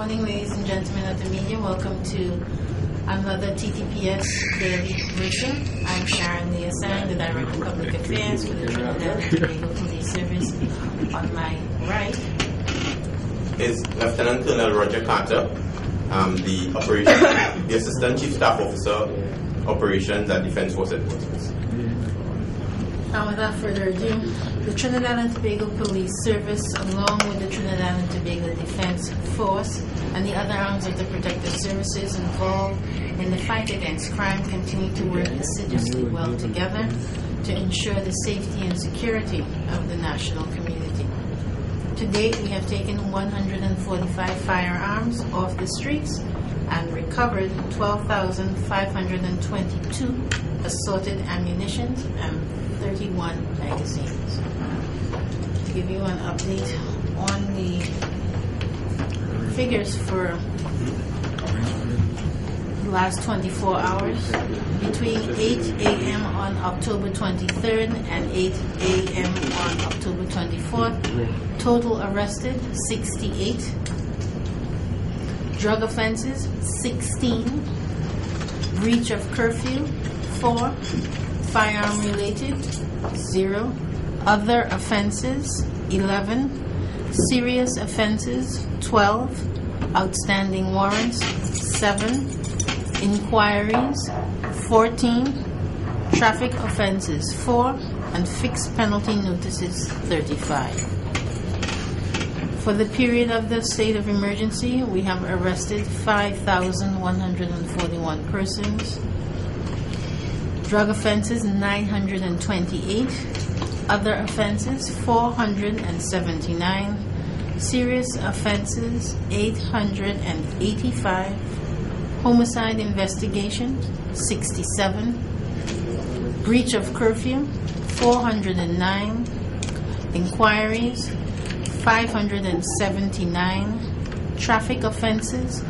morning, ladies and gentlemen of the media. Welcome to another TTPS daily briefing. I'm Sharon Leasang, the Director of Public Affairs for the Trinidad and Tobago Police Service. On my right is Lieutenant Colonel Roger Carter, the Assistant Chief Staff Officer, Operations at Defense Force Headquarters. And without further ado, the Trinidad and Tobago Police Service, along with the Trinidad and Tobago Defense Force and the other arms of the protective services involved in the fight against crime, continue to work assiduously well together to ensure the safety and security of the national community. To date, we have taken 145 firearms off the streets and recovered 12,522 assorted ammunition and 31 magazines. To give you an update on the figures for the last 24 hours, between 8 a.m. on October 23rd and 8 a.m. on October 24th, total arrested 68, drug offenses 16, breach of curfew 4, firearm related 0, other offenses 11, serious offenses 12, outstanding warrants 7, inquiries 14, traffic offenses 4, and fixed penalty notices 35. For the period of the state of emergency, we have arrested 5,141 persons, drug offenses 928, other offenses 479, serious offenses 885, homicide investigation 67, breach of curfew 409, inquiries 579, traffic offenses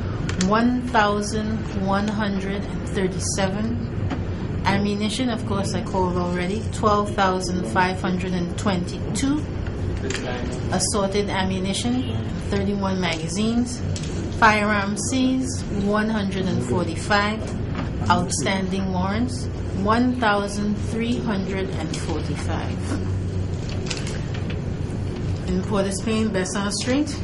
1,137, ammunition, of course, I called already, 12,522, assorted ammunition, 31 magazines, firearms seized, 145, outstanding warrants, 1,345. In Port-of-Spain, Besson Street,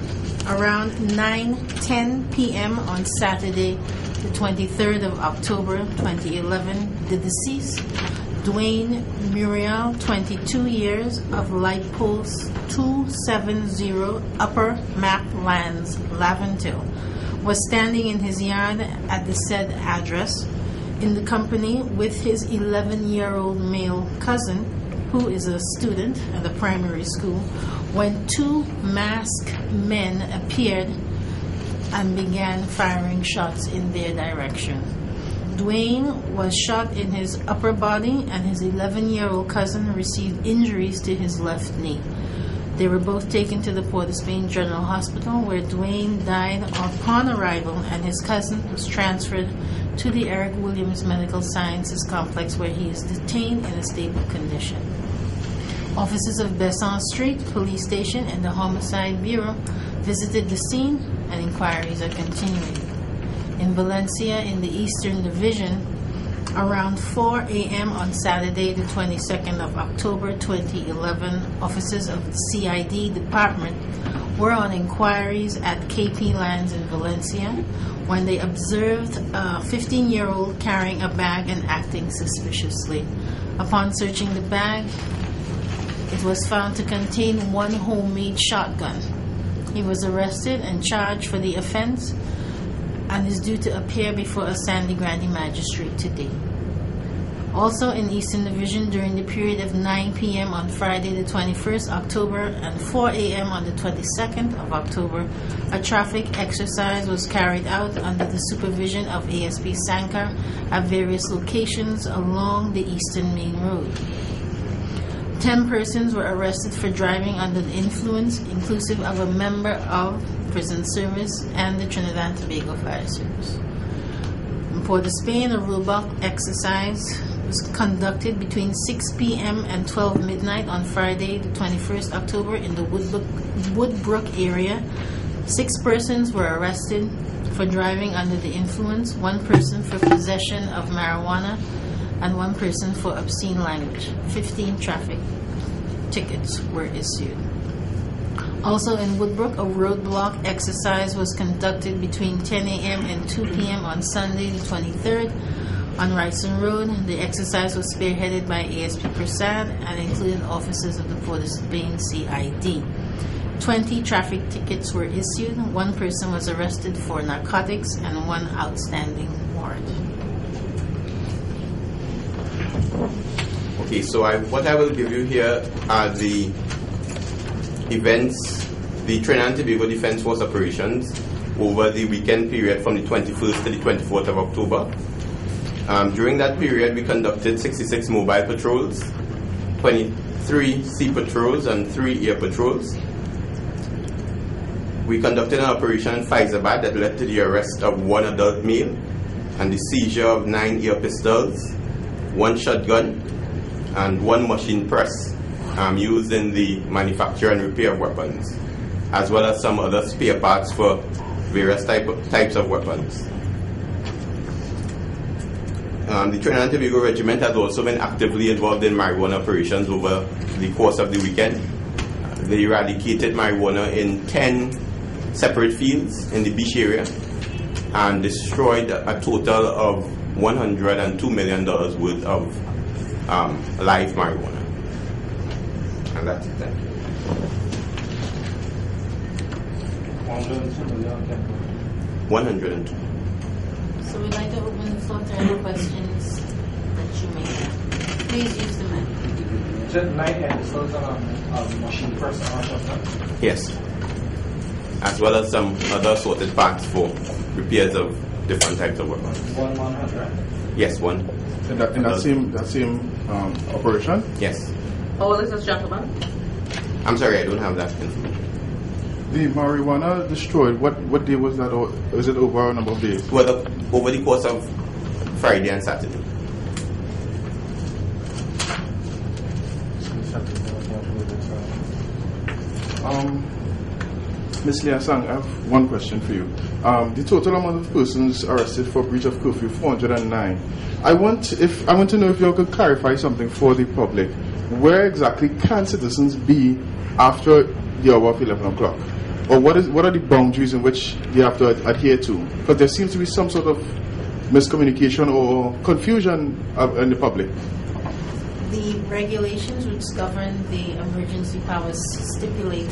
around 9:10 p.m. on Saturday, the 23rd of October 2011, the deceased, Dwayne Muriel, 22 years, of Light Post 270 Upper Map Lands, Laventille, was standing in his yard at the said address in the company with his 11-year-old male cousin, who is a student at the primary school, when two masked men appeared and began firing shots in their direction. Dwayne was shot in his upper body and his 11-year-old cousin received injuries to his left knee. They were both taken to the Port-of-Spain General Hospital, where Dwayne died upon arrival and his cousin was transferred to the Eric Williams Medical Sciences Complex, where he is detained in a stable condition. Officers of Besson Street Police Station and the Homicide Bureau visited the scene and inquiries are continuing. In Valencia, in the Eastern Division, around 4 a.m. on Saturday, the 22nd of October 2011, officers of the CID department were on inquiries at KP Lands in Valencia when they observed a 15-year-old carrying a bag and acting suspiciously. Upon searching the bag, it was found to contain one homemade shotgun. He was arrested and charged for the offense and is due to appear before a Sandy Grande magistrate today. Also in Eastern Division, during the period of 9 p.m. on Friday the 21st October and 4 a.m. on the 22nd of October, a traffic exercise was carried out under the supervision of ASP Sankar at various locations along the Eastern Main Road. 10 persons were arrested for driving under the influence, inclusive of a member of prison service and the Trinidad and Tobago Fire Service. In Port-of-Spain, a roadblock exercise was conducted between 6 p.m. and 12 midnight on Friday, the 21st October in the Woodbrook area 6 persons were arrested for driving under the influence, 1 person for possession of marijuana, and 1 person for obscene language. 15 traffic tickets were issued. Also in Woodbrook, a roadblock exercise was conducted between 10 a.m. and 2 p.m. on Sunday the 23rd on Wrightson Road. The exercise was spearheaded by ASP Prasad and included officers of the Port of Spain CID. 20 traffic tickets were issued. 1 person was arrested for narcotics and 1 outstanding warrant. Okay, so what I will give you here are the events, the Trinidad and Tobago Defence Force operations over the weekend period from the 21st to the 24th of October. During that period, we conducted 66 mobile patrols, 23 sea patrols, and 3 air patrols. We conducted an operation in Faizabad that led to the arrest of 1 adult male and the seizure of 9 air pistols, 1 shotgun, and 1 machine press used in the manufacture and repair of weapons, as well as some other spare parts for various types of weapons. The Trinidad and Tobago Regiment has also been actively involved in marijuana operations over the course of the weekend. They eradicated marijuana in 10 separate fields in the beach area and destroyed a total of $102 million worth of live marijuana. And that's it. Thank you. 102. So we'd like to open the floor to any questions that you may have. Please use the mic. Just 9 episodes on machine press and shotgun? Yes. As well as some other assorted parts for repairs of different types of weapons. 100? Yes, 1. In that same operation? Yes. How old is this gentleman? I'm sorry, I don't have that information. The marijuana destroyed, what day was that, or is it over a number of days? Well, over the course of Friday and Saturday. Ms. Liasang, I have one question for you. The total amount of persons arrested for breach of curfew, 409. I want to know if you could clarify something for the public. Where exactly can citizens be after the hour of 11 o'clock? Or what are the boundaries in which they have to adhere to? Because there seems to be some sort of miscommunication or confusion in the public. The regulations which govern the emergency powers stipulate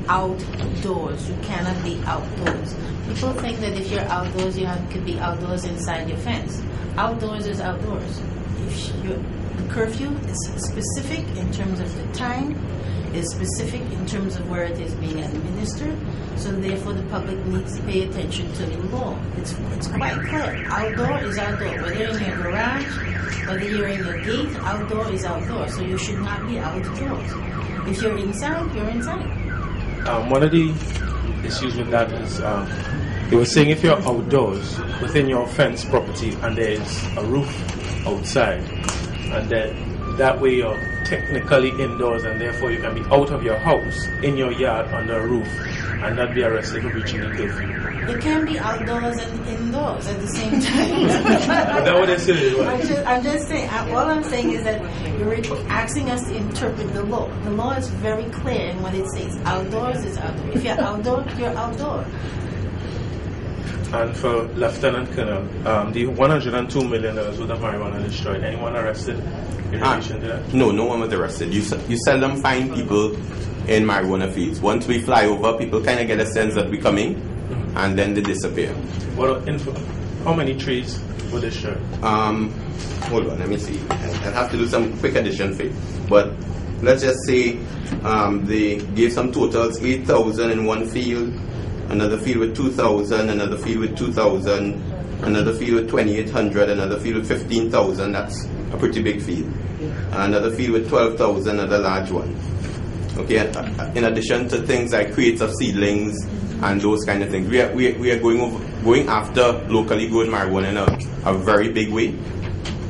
outdoors. You cannot be outdoors. People think that if you're outdoors, you could be outdoors inside your fence. Outdoors is outdoors. The curfew is specific in terms of the time, is specific in terms of where it is being administered, so therefore the public needs to pay attention to the law. It's quite clear. Outdoor is outdoor. Whether you're in your garage, whether you're in your gate, outdoor is outdoor. So you should not be outdoors. If you're inside, you're inside. One of the issues with that is they were saying if you're outdoors within your fenced property and there's a roof outside, and then that way you're technically indoors and therefore you can be out of your house in your yard under a roof and not be arrested for breaching the curfew. You can be outdoors and indoors at the same time. That's what they say. I'm just saying, all I'm saying is that you're asking us to interpret the law. The law is very clear in what it says. Outdoors is outdoor. If you're outdoor, you're outdoor. And for Lieutenant Colonel, the $102 million worth of marijuana destroyed, anyone arrested in relation to that? No, no one was arrested. You seldom find people in marijuana fields. Once we fly over, people kind of get a sense that we're coming, and then they disappear. How many trees were destroyed? Hold on, let me see. I'll have to do some quick addition for you. But let's just say they gave some totals: 8,000 in one field, another field with 2,000, another field with 2,000, another field with 2,800, another field with 15,000. That's a pretty big field. Another field with 12,000, another large one. Okay, in addition to things like crates of seedlings and those kind of things, we are going after locally grown marijuana in a very big way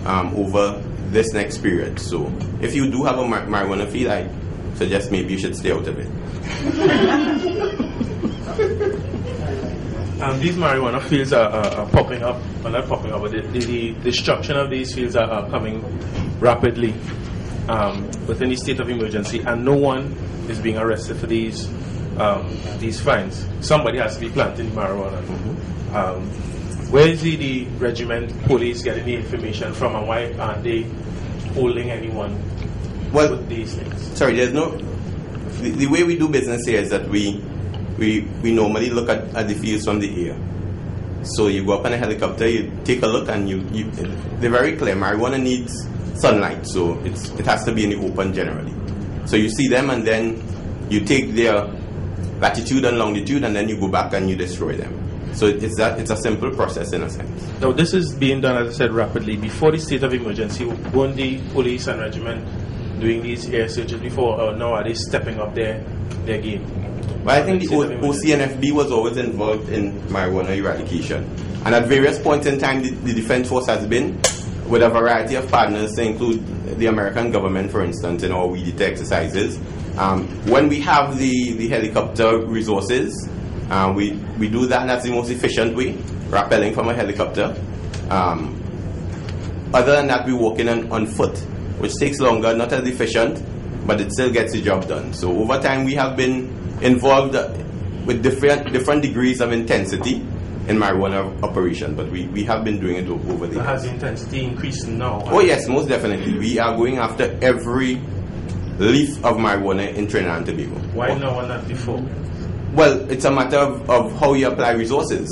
over this next period. So if you do have a marijuana field, I suggest maybe you should stay out of it. These marijuana fields are popping up, well, not popping up, but the destruction of these fields are coming rapidly within the state of emergency, and no one is being arrested for these fines. Somebody has to be planting marijuana. Where is the regiment police getting the information from, and why aren't they holding anyone with these things? Sorry, there's no. The way we do business here is that we normally look at the fields from the air. So you go up in a helicopter, you take a look, and they're very clear. Marijuana needs sunlight, so it has to be in the open generally. So you see them, and then you take their latitude and longitude, and then you go back and you destroy them. So it's a simple process in a sense. Now this is being done, as I said, rapidly. Before the state of emergency, weren't the police and regiment doing these air searches before, or now are they stepping up their game? Well, I think the OCNFB was always involved in marijuana eradication. And at various points in time, the Defense Force has been with a variety of partners, to include the American government, for instance, in our weed eater exercises. When we have the helicopter resources, we do that, and that's the most efficient way, rappelling from a helicopter. Other than that, we walk in on foot, which takes longer, not as efficient, but it still gets the job done. So over time, we have been involved with different degrees of intensity in marijuana operation, but we have been doing it over the years. Has the intensity increased now? Oh yes, most definitely. We are going after every leaf of marijuana in Trinidad and Tobago. Why now and not before? Well, it's a matter of how you apply resources.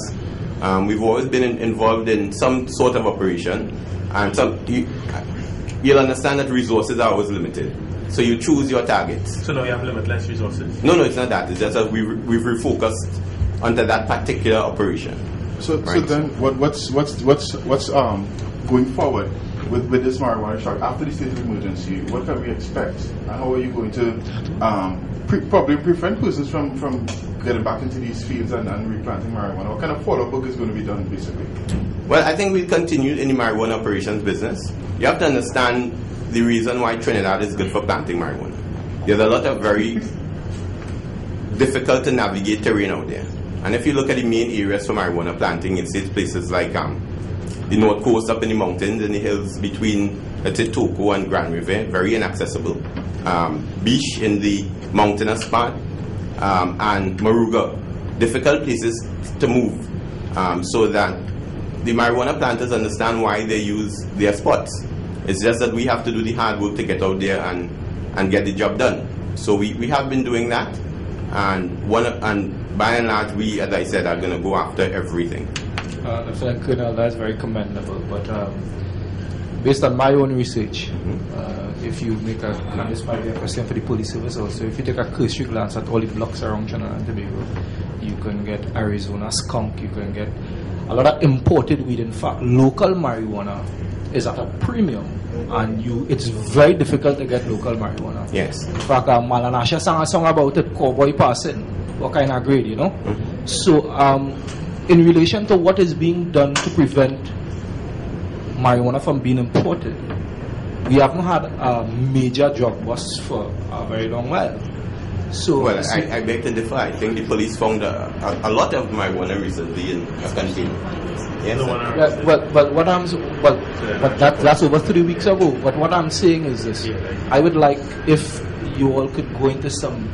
We've always been involved in some sort of operation, and you'll understand that resources are always limited. So you choose your targets. So now you have limitless resources? No, it's not that. It's just that we've refocused onto that particular operation. So then, what's going forward with this marijuana truck after the state of emergency? What can we expect, and how are you going to probably prevent persons from getting back into these fields and replanting marijuana? What kind of follow-up work is going to be done, basically? Well, I think we'll continue in the marijuana operations business. You have to understand the reason why Trinidad is good for planting marijuana. There's a lot of very difficult to navigate terrain out there. And if you look at the main areas for marijuana planting, it's places like the north coast up in the mountains and the hills between, let's say, Tobago and Grand River, very inaccessible. Beach in the mountainous part, and Maruga, difficult places to move, so that the marijuana planters understand why they use their spots. It's just that we have to do the hard work to get out there and get the job done. So we have been doing that, and by and large, we, as I said, are going to go after everything. Lieutenant Colonel, that's very commendable. But based on my own research, if you make and this might be a question for the police service also, if you take a cursory glance at all the blocks around Trinidad and Tobago, you can get Arizona skunk, you can get a lot of imported weed. In fact, local marijuana is at a premium, and it's very difficult to get local marijuana. Yes. In fact, Malanasha sang a song about it, Cowboy Passing. What kind of grade, you know? So, in relation to what is being done to prevent marijuana from being imported, we haven't had a major drug bust for a very long while. So, well, I beg to differ. I think the police found a lot of marijuana recently in a container. Yes, but that's over 3 weeks ago. But what I'm saying is this: I would like if you all could go into some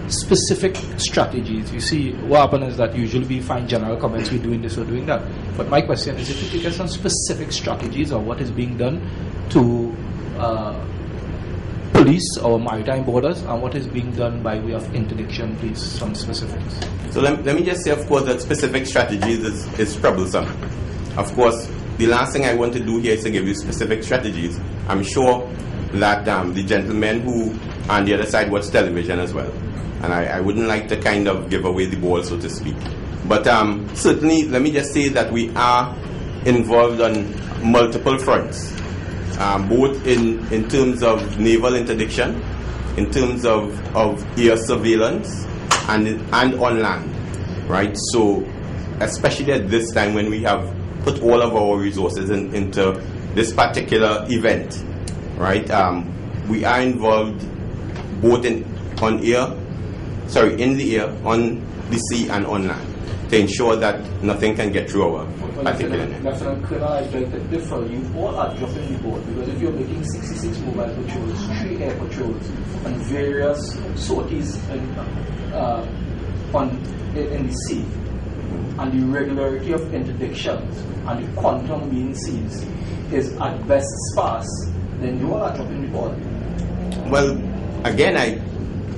specific strategies. You see, what happens is that usually we find general comments, we're doing this or doing that. But my question is, if you could get some specific strategies or what is being done to police our maritime borders and what is being done by way of interdiction, please, some specifics. So let me just say, of course, that specific strategies is troublesome. Of course, the last thing I want to do here is to give you specific strategies. I'm sure that the gentlemen who on the other side watch television as well. And I wouldn't like to kind of give away the ball, so to speak. But certainly, let me just say that we are involved on multiple fronts, both in terms of naval interdiction, in terms of air surveillance, and on land, right? So, especially at this time when we have put all of our resources into this particular event, right? We are involved both in the air, on the sea, and on land. to ensure that nothing can get through our particular net. Lieutenant Colonel, I'd like to differ. You all are dropping the board because if you're making 66 mobile patrols, 3 air patrols, and various sorties in the sea, and the regularity of interdictions and the quantum being seized is at best sparse, then you all are dropping the ball. Well, again, I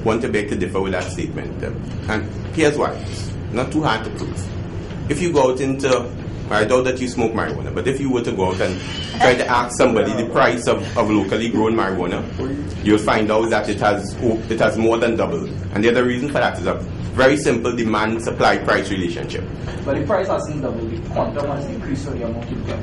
want to beg to differ with that statement. And here's why. It's not too hard to prove. If you go out into, I doubt that you smoke marijuana, but if you were to go out and try to ask somebody the price of locally grown marijuana, you'll find out that it has more than doubled. And the other reason for that is a very simple demand-supply price relationship. But the price hasn't doubled, the quantum has increased for the amount you get.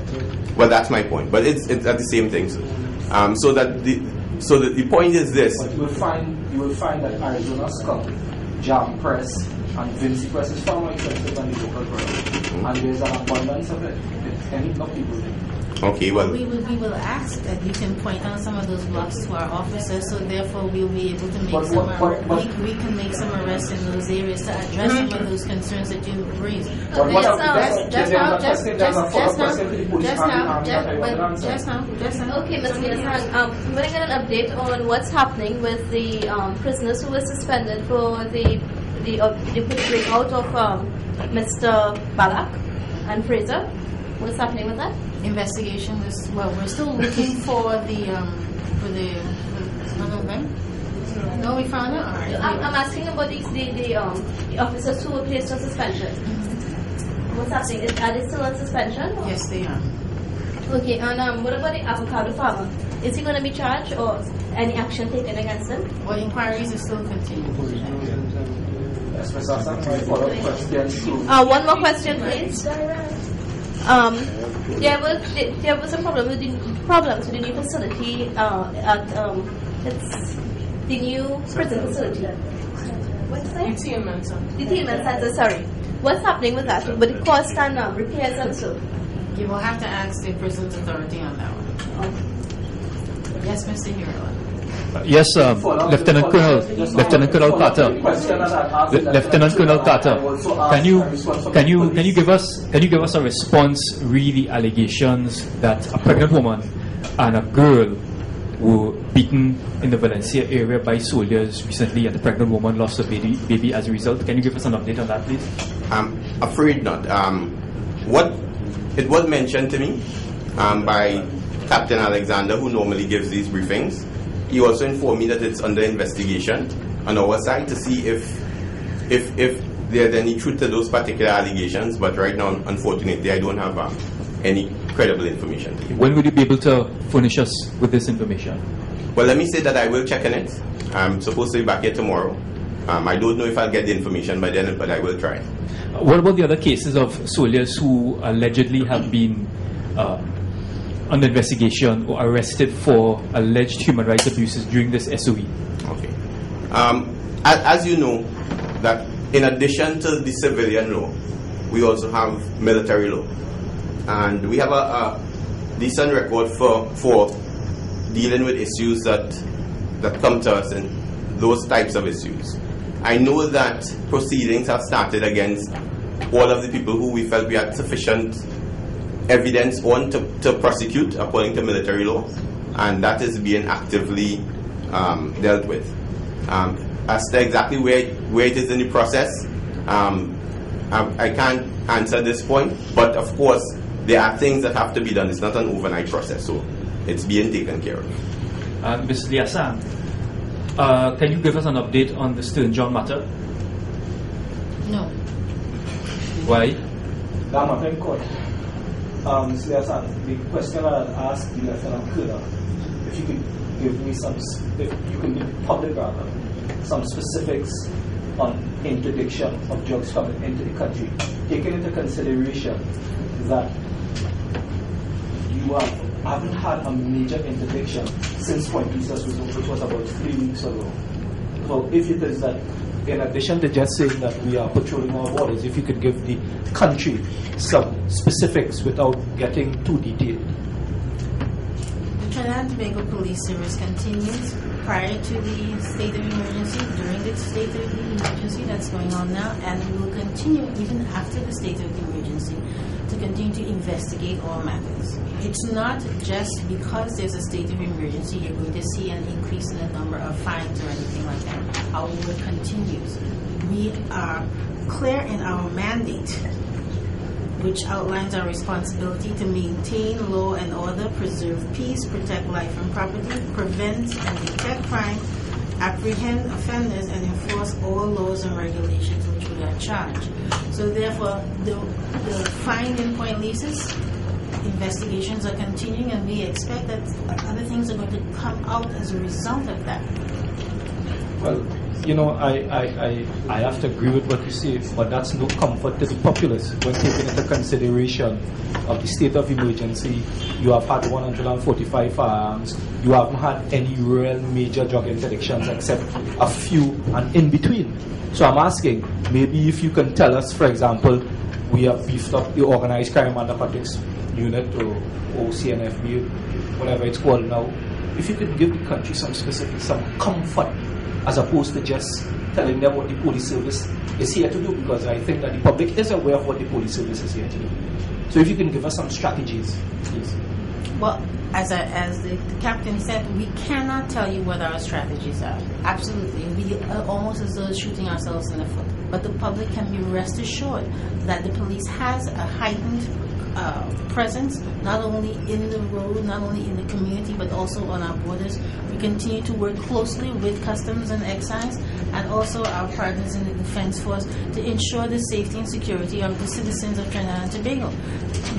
Well, that's my point. But it's at the same thing. So that the point is this. But you will find that Arizona skunk, jam press, and Vinci press is far more expensive than the local product. And there's an abundance of it. Any of people do. Okay, well, we will ask that you can point out some of those blocks to our officers, so therefore we'll be able to make we can make some arrests in those areas to address some of those concerns that you raised. Just now. Okay, Ms. Wilson, we're going to get an update on what's happening with the prisoners who were suspended for the breakout of Mr. Balak and Fraser. What's happening with that? Investigation is, well, we're still looking for the no, we found it. Right. I'm asking about the officers who were placed on suspension. What's happening? Are they still on suspension? Or? Yes, they are. Okay, and what about the avocado farmer? Is he going to be charged or any action taken against him? Well, inquiries are still continuing. One more question, please. There was a problem with the new facility at it's the new prison facility. What's that? The TTPS Center. Sorry. What's happening with that? With the cost and repairs and so. You will have to ask the Prisons Authority on that one. Okay. Yes, Mr. Hero. Yes, Lieutenant Colonel Carter, can you give us a response re the allegations that a pregnant woman and a girl were beaten in the Valencia area by soldiers recently, and the pregnant woman lost her baby as a result? Can you give us an update on that, please? I'm afraid not. What it was mentioned to me by Captain Alexander, who normally gives these briefings. He also informed me that it's under investigation on our side to see if there's any truth to those particular allegations. But right now, unfortunately, I don't have any credible information to give. When will you be able to furnish us with this information? Well, let me say that I will check on it. I'm supposed to be back here tomorrow. I don't know if I'll get the information by then, but I will try. What about the other cases of soldiers who allegedly have been under investigation or arrested for alleged human rights abuses during this SOE? Okay. As you know, that in addition to the civilian law, we also have military law. And we have a decent record for dealing with issues that come to us and those types of issues. I know that proceedings have started against all of the people who we felt we had sufficient evidence on to prosecute according to military law, and that is being actively dealt with. As to exactly where it is in the process, I can't answer this point, but of course there are things that have to be done. It's not an overnight process, so it's being taken care of. Mr. Liasan, can you give us an update on the Stern John matter? No. Why? Mr. Liasan, the question I asked the Lieutenant Colonel, if you could give me if you can give public rather, some specifics on interdiction of drugs coming into the country, taking into consideration that you haven't had a major interdiction since Point Pieces was over, which was about 3 weeks ago. So if it is that, in addition to just saying that we are patrolling our borders, if you could give the country some specifics without getting too detailed. The Trinidad and Tobago Police Service continues prior to the state of emergency, during the state of emergency that's going on now, and we will continue even after the state of emergency to continue to investigate all matters. It's not just because there's a state of emergency you're going to see an increase in the number of fines or anything like that. Our work continues. We are clear in our mandate, which outlines our responsibility to maintain law and order, preserve peace, protect life and property, prevent and detect crime, apprehend offenders, and enforce all laws and regulations which we are charged. So therefore, the fine and point leases, investigations are continuing, and we expect that other things are going to come out as a result of that. Well, you know, I have to agree with what you say, but that's no comfort to the populace when taking into consideration of the state of emergency. You have had 145 firearms. You haven't had any real major drug interdictions except a few and in between. So I'm asking, maybe if you can tell us, for example, we have beefed up the Organized Crime and Narcotics Unit, or OCNFB, whatever it's called now. If you could give the country some specific, some comfort, as opposed to just telling them what the police service is here to do, because I think that the public is aware of what the police service is here to do. So if you can give us some strategies, please. Well, as the captain said, we cannot tell you what our strategies are. Absolutely. We are almost as though shooting ourselves in the foot. But the public can be rest assured that the police has a heightened presence, not only in the road, not only in the community, but also on our borders. We continue to work closely with Customs and Excise and also our partners in the Defense Force to ensure the safety and security of the citizens of Trinidad and Tobago.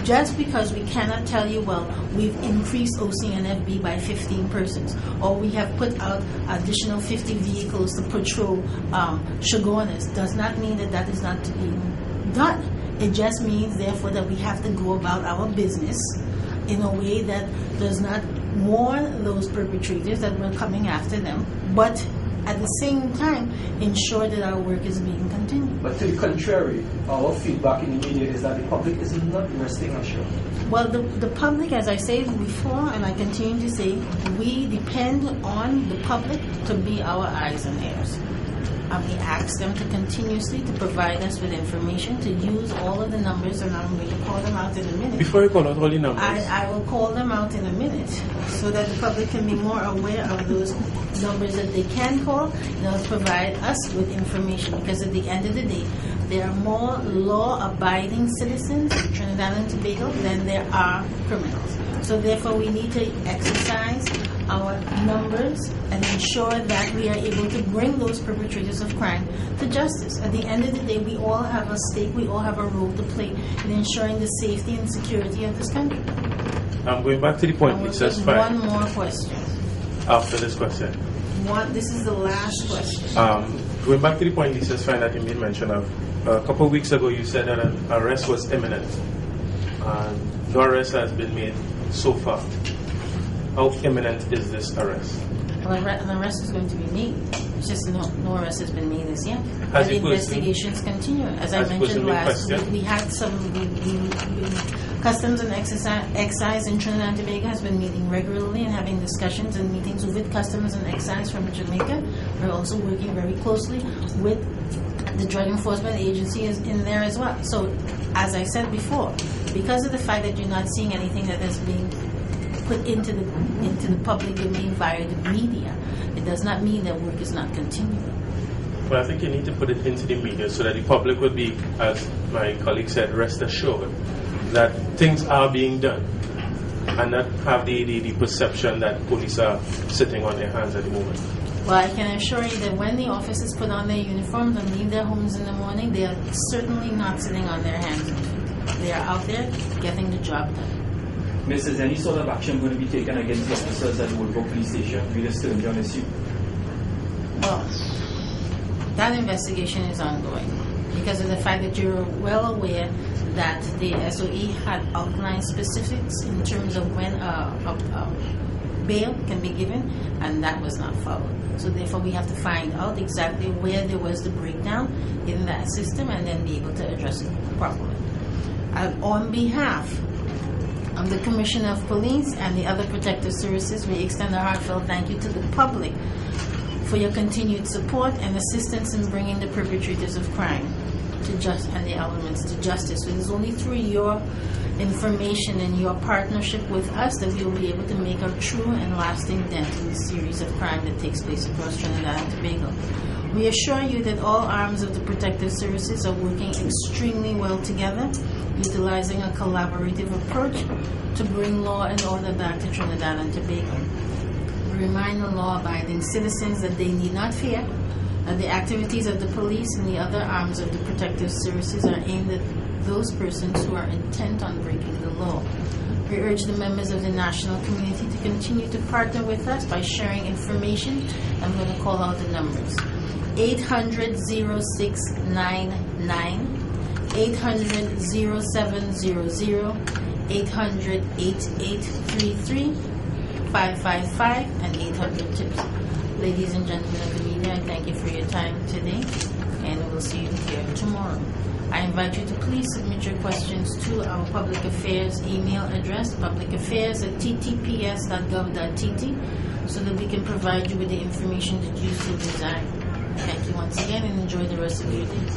Just because we cannot tell you, well, we've increased OCNFB by 15 persons, or we have put out additional 50 vehicles to patrol Shogunas, does not mean that that is not being done. It just means, therefore, that we have to go about our business in a way that does not warn those perpetrators that we're coming after them, but at the same time ensure that our work is being continued. But to the contrary, our feedback in the media is that the public is not resting assured. Well, the public, as I said before, and I continue to say, we depend on the public to be our eyes and ears. And we ask them to continuously to provide us with information, to use all of the numbers, and I'm going to call them out in a minute. Before you call out all the numbers, I will call them out in a minute so that the public can be more aware of those numbers that they can call, and they'll provide us with information, because at the end of the day, there are more law-abiding citizens in Trinidad and Tobago than there are criminals. So therefore, we need to exercise our numbers and ensure that we are able to bring those perpetrators of crime to justice. At the end of the day, we all have a stake, we all have a role to play in ensuring the safety and security of this country. I'm going back to the point which says fine. One more question. After this question. This is the last question. Going back to the point, Lisa fine that you made mention of. A couple of weeks ago, you said that an arrest was imminent. No arrest has been made so far. How imminent is this arrest? Well, an arrest is going to be made. It's just no arrest has been made as yet. As and the investigations continue. As I mentioned last week, we had some. Customs and Excise in Trinidad and Tobago has been meeting regularly and having discussions and meetings with Customs and Excise from Jamaica. We're also working very closely with the Drug Enforcement Agency is in there as well. So, as I said before, because of the fact that you're not seeing anything that is being put into the public domain via the media, it does not mean that work is not continuing. Well, I think you need to put it into the media so that the public would be, as my colleague said, rest assured that things are being done and not have the perception that police are sitting on their hands at the moment. Well, I can assure you that when the officers put on their uniforms and leave their homes in the morning, they are certainly not sitting on their hands and feet. They are out there getting the job done. Miss, is any sort of action going to be taken against the officers at Tobago Police Station with a sturdy on issue? Well, that investigation is ongoing because of the fact that you're well aware that the SOE had outlined specifics in terms of when bail can be given, and that was not followed. So therefore, we have to find out exactly where there was the breakdown in that system and then be able to address it properly. And on behalf On the Commissioner of Police and the other protective services, we extend a heartfelt thank you to the public for your continued support and assistance in bringing the perpetrators of crime and the elements to justice. It is only through your information and your partnership with us that we will be able to make a true and lasting dent in the series of crime that takes place across Trinidad and Tobago. We assure you that all arms of the protective services are working extremely well together, utilizing a collaborative approach to bring law and order back to Trinidad and Tobago. We remind the law-abiding citizens that they need not fear, that the activities of the police and the other arms of the protective services are aimed at those persons who are intent on breaking the law. We urge the members of the national community to continue to partner with us by sharing information. I'm going to call out the numbers. 800-0699, 800-0700, 800-8833, 555, and 800-TIPS. Ladies and gentlemen of the media, I thank you for your time today, and we'll see you here tomorrow. I invite you to please submit your questions to our public affairs email address, publicaffairs@ttps.gov.tt, so that we can provide you with the information that you so desire. Thank you once again, and enjoy the rest of your day.